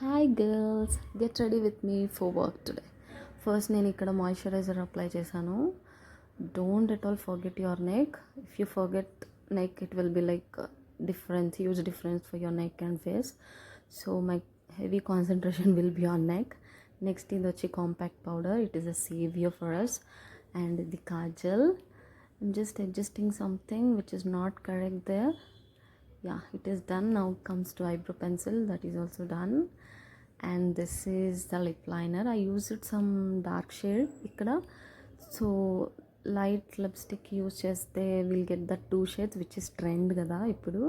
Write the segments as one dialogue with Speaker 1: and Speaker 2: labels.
Speaker 1: Hi girls, get ready with me for work today. First నేను ఇక్కడ moisturiser apply చేశాను. Don't at all forget your neck. If you forget neck it will be like difference, huge difference for your neck and face. So my heavy concentration will be on neck. Next ఇది వచ్చి compact powder. It is a saviour for us. And the kajal. I'm just adjusting something which is not correct there. Yeah, it is done. Now comes to eyebrow pencil, that is also done. And this is the lip liner. I used some dark shade ikkada, so light lipstick use cheste will get the two shades which is trend kada ippudu.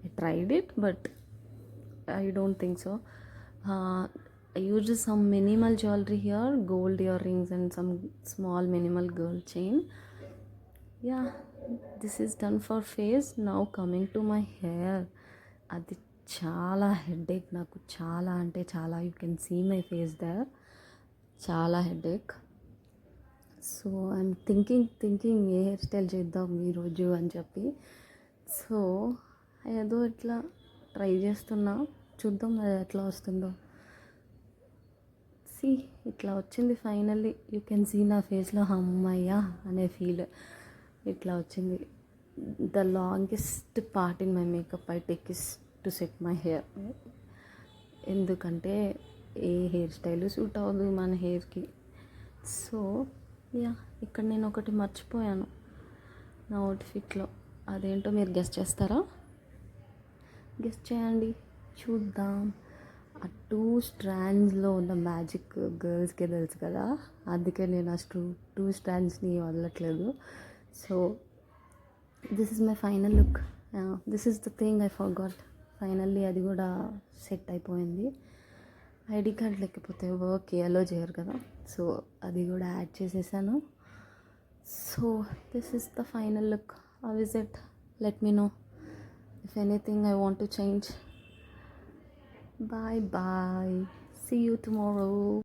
Speaker 1: I tried it but I don't think so. I used some minimal jewelry here, gold earrings and some small minimal girl chain. Yeah, this is done for face. Now coming to my hair, అది చాలా headache నాకు, చాలా అంటే చాలా. You can see my face there, చాలా headache. So I'm thinking a hairstyle చేద్దాం ఈరోజు అని చెప్పి. సో ఏదో ఇట్లా ట్రై చేస్తున్నా, చూద్దాం అది ఎట్లా వస్తుందో. సి ఇట్లా వచ్చింది ఫైనల్లీ. యూ కెన్ సీ నా ఫేస్లో అమ్మయ్యా అనే ఫీల్ ఇట్లా వచ్చింది. The longest part in my makeup I take is to set my hair. ఎందుకంటే ఏ హెయిర్ స్టైల్ సూట్ అవ్వదు మన హెయిర్కి. సో యా, ఇక్కడ నేను ఒకటి మర్చిపోయాను నా అవుట్ఫిట్లో. అదేంటో మీరు గెస్ చేస్తారా? గెస్ చేయండి, చూద్దాం. ఆ టూ స్ట్రాండ్స్లో ఉన్న మ్యాజిక్ గర్ల్స్కే తెలుసు కదా, అందుకే నేను ఆ టూ స్ట్రాండ్స్ని వదలట్లేదు. So this is my final look. This is the thing I forgot. Finally అది కూడా సెట్ అయిపోయింది. ఐడి కార్డ్ లేకపోతే వర్క్ అలో చేయరు కదా, సో అది కూడా యాడ్ చేసేసాను. So this is the final look. How is it? Let me know if anything I want to change. Bye bye. See you tomorrow.